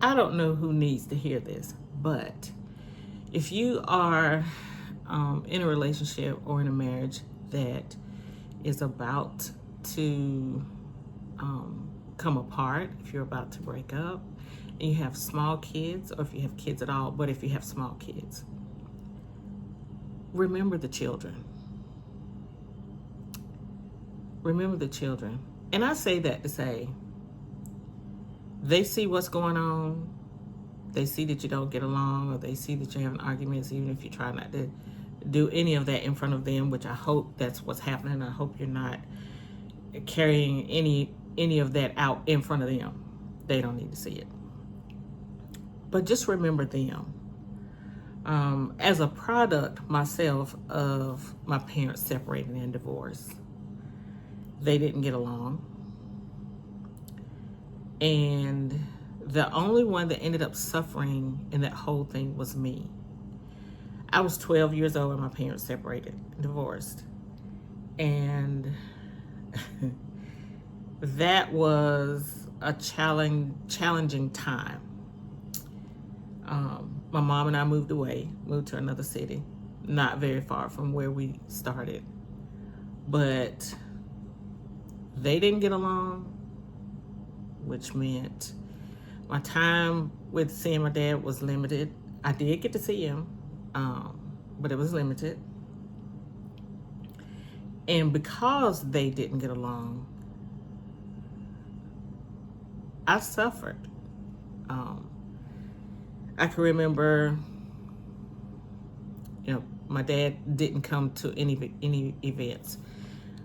I don't know who needs to hear this, but if you are in a relationship or in a marriage that is about to come apart, if you're about to break up, and you have small kids, or if you have kids at all, but if you have small kids, remember the children. Remember the children. And I say that to say, they see what's going on. They see that you don't get along, or they see that you're having arguments, even if you try not to do any of that in front of them, which I hope that's what's happening. I hope you're not carrying any of that out in front of them. They don't need to see it. But just remember them. As a product myself of my parents separating and divorce, they didn't get along. And the only one that ended up suffering in that whole thing was me. I was 12 years old when my parents separated, divorced. And that was a challenging time. My mom and I moved to another city, not very far from where we started. But they didn't get along, which meant my time with seeing my dad was limited. I did get to see him, but it was limited. And because they didn't get along, I suffered. I can remember, my dad didn't come to any events.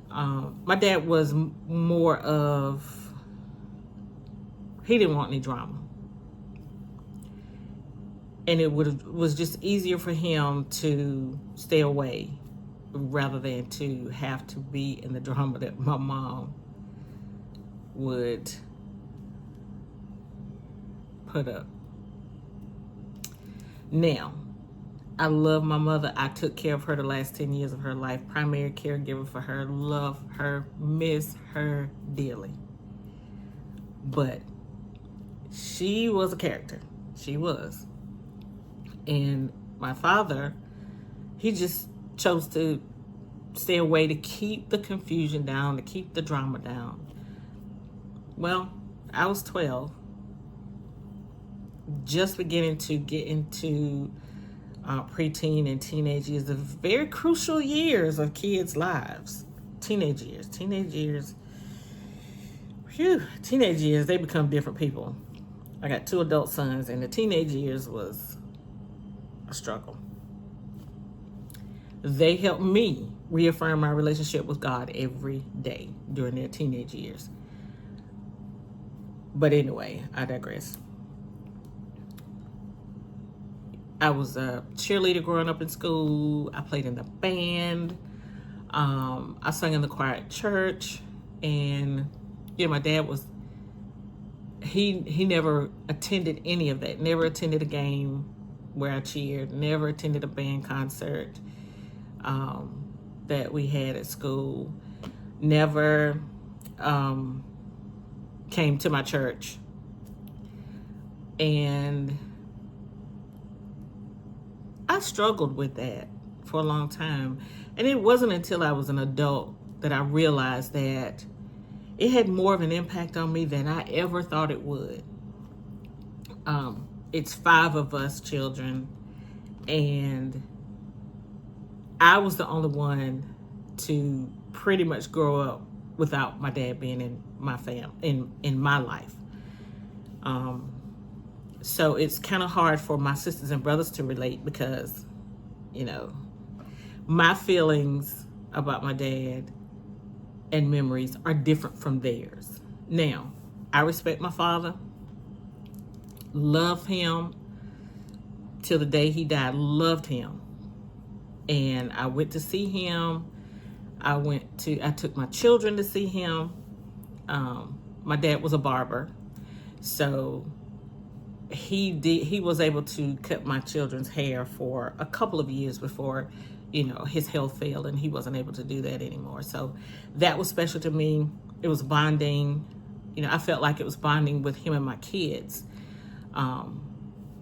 My dad was more of, he didn't want any drama. And it was just easier for him to stay away rather than to have to be in the drama that my mom would put up. Now, I love my mother. I took care of her the last 10 years of her life. Primary caregiver for her. Love her. Miss her dearly. But she was a character. She was. And my father, he just chose to stay away to keep the confusion down, to keep the drama down. Well, I was 12. Just beginning to get into preteen and teenage years, the very crucial years of kids' lives. Teenage years, they become different people. I got 2 adult sons, and the teenage years was a struggle. They helped me reaffirm my relationship with God every day during their teenage years. But anyway, I digress. I was a cheerleader growing up in school. I played in the band. I sang in the choir at church. And, my dad was, he never attended any of that. Never attended a game where I cheered. Never attended a band concert that we had at school. Never came to my church. And I struggled with that for a long time. And it wasn't until I was an adult that I realized that it had more of an impact on me than I ever thought it would. It's 5 of us children, and I was the only one to pretty much grow up without my dad being in my family, in my life. So it's kind of hard for my sisters and brothers to relate because, my feelings about my dad and memories are different from theirs. Now, I respect my father, love him till the day he died, loved him. And I went to see him. I took my children to see him. My dad was a barber, so he was able to cut my children's hair for a couple of years before, his health failed and he wasn't able to do that anymore. So that was special to me. It was bonding. I felt like it was bonding with him and my kids. um,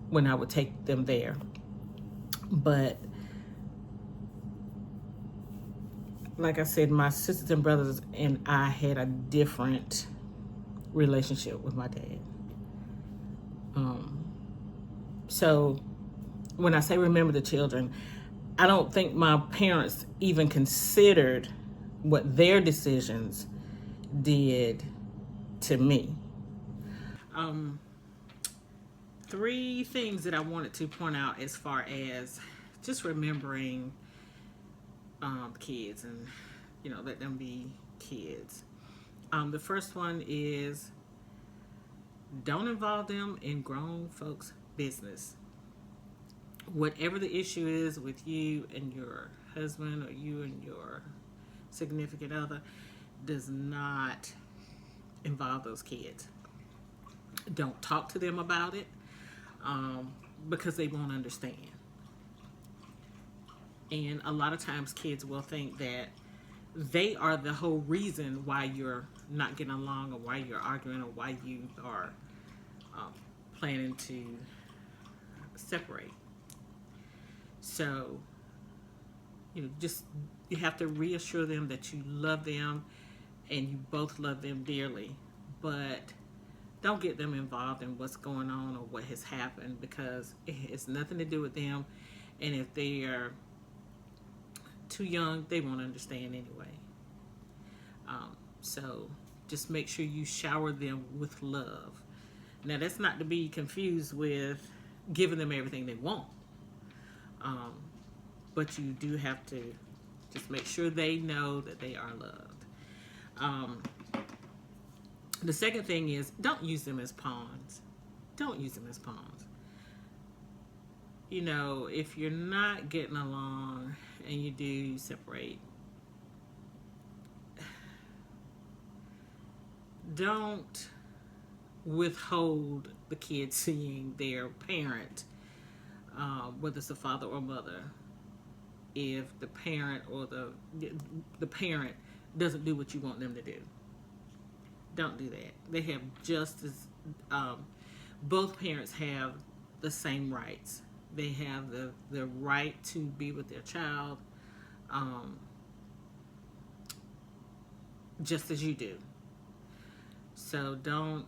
when I would take them there. But like I said, my sisters and brothers and I had a different relationship with my dad. So when I say remember the children, I don't think my parents even considered what their decisions did to me. Um, Three things that I wanted to point out as far as just remembering kids and, let them be kids. The first one is don't involve them in grown folks' business. Whatever the issue is with you and your husband or you and your significant other does not involve those kids. Don't talk to them about it because they won't understand. And a lot of times kids will think that they are the whole reason why you're not getting along or why you're arguing or why you are planning to separate. So, you have to reassure them that you love them and you both love them dearly, but don't get them involved in what's going on or what has happened, because it has nothing to do with them. And if they are too young, they won't understand anyway. So just make sure you shower them with love. Now, that's not to be confused with giving them everything they want. But you do have to just make sure they know that they are loved. The second thing is don't use them as pawns. Don't use them as pawns. If you're not getting along and you do separate, don't withhold the kid seeing their parent, whether it's a father or mother, if the parent or the parent doesn't do what you want them to do. Don't do that. They have just as both parents have the same rights. They have the right to be with their child, just as you do. So don't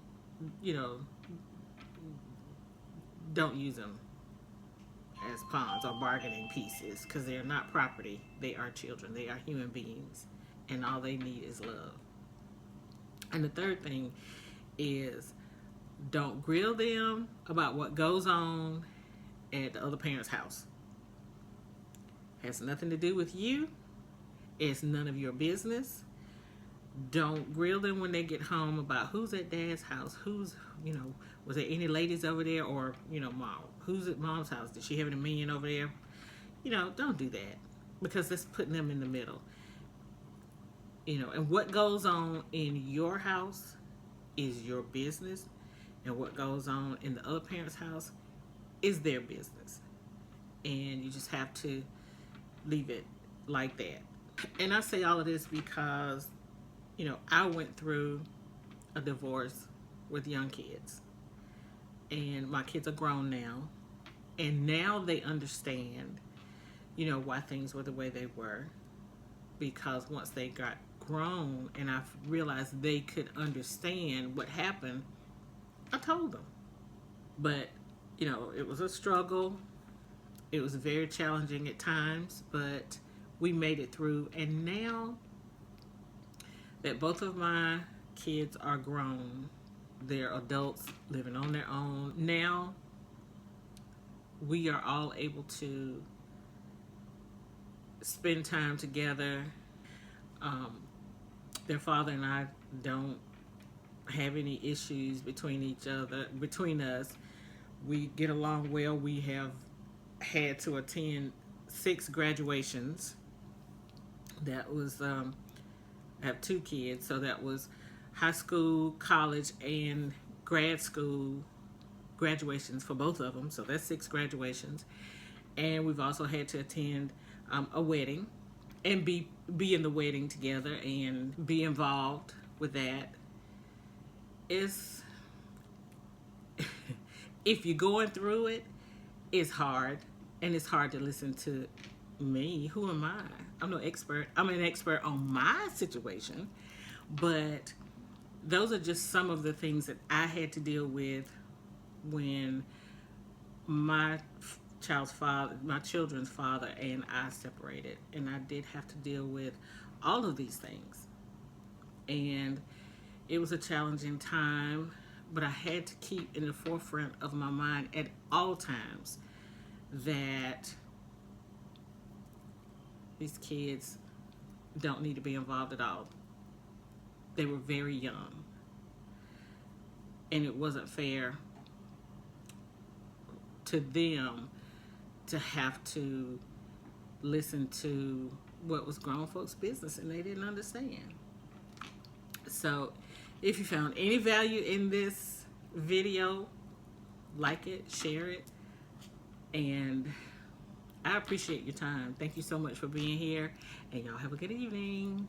use them as pawns or bargaining pieces, because they are not property. They are children. They are human beings, and all they need is love. And the third thing is don't grill them about what goes on at the other parent's house. It has nothing to do with you. It's none of your business. Don't grill them when they get home about who's at dad's house, was there any ladies over there, or, mom, who's at mom's house? Did she have any minion over there? Don't do that, because that's putting them in the middle. And what goes on in your house is your business, and what goes on in the other parent's house is their business. And you just have to leave it like that. And I say all of this because, I went through a divorce with young kids, and my kids are grown now, and now they understand, why things were the way they were, because once they got grown and I realized they could understand what happened, I told them. But, it was a struggle. It was very challenging at times, but we made it through. And now that both of my kids are grown, they're adults living on their own, now we are all able to spend time together. Their father and I don't have any issues between us. We get along well. We have had to attend 6 graduations. That was, I have 2 kids, so that was high school, college, and grad school graduations for both of them. So that's 6 graduations. And we've also had to attend a wedding and be in the wedding together and be involved with that. It's if you're going through it, it's hard. And it's hard to listen to me. Who am I? I'm no expert. I'm an expert on my situation. But those are just some of the things that I had to deal with when my children's father and I separated. And I did have to deal with all of these things. And it was a challenging time, but I had to keep in the forefront of my mind at all times that these kids don't need to be involved at all. They were very young, and it wasn't fair to them to have to listen to what was grown folks' business, and they didn't understand. So if you found any value in this video, like it, share it, and I appreciate your time. Thank you so much for being here, and y'all have a good evening.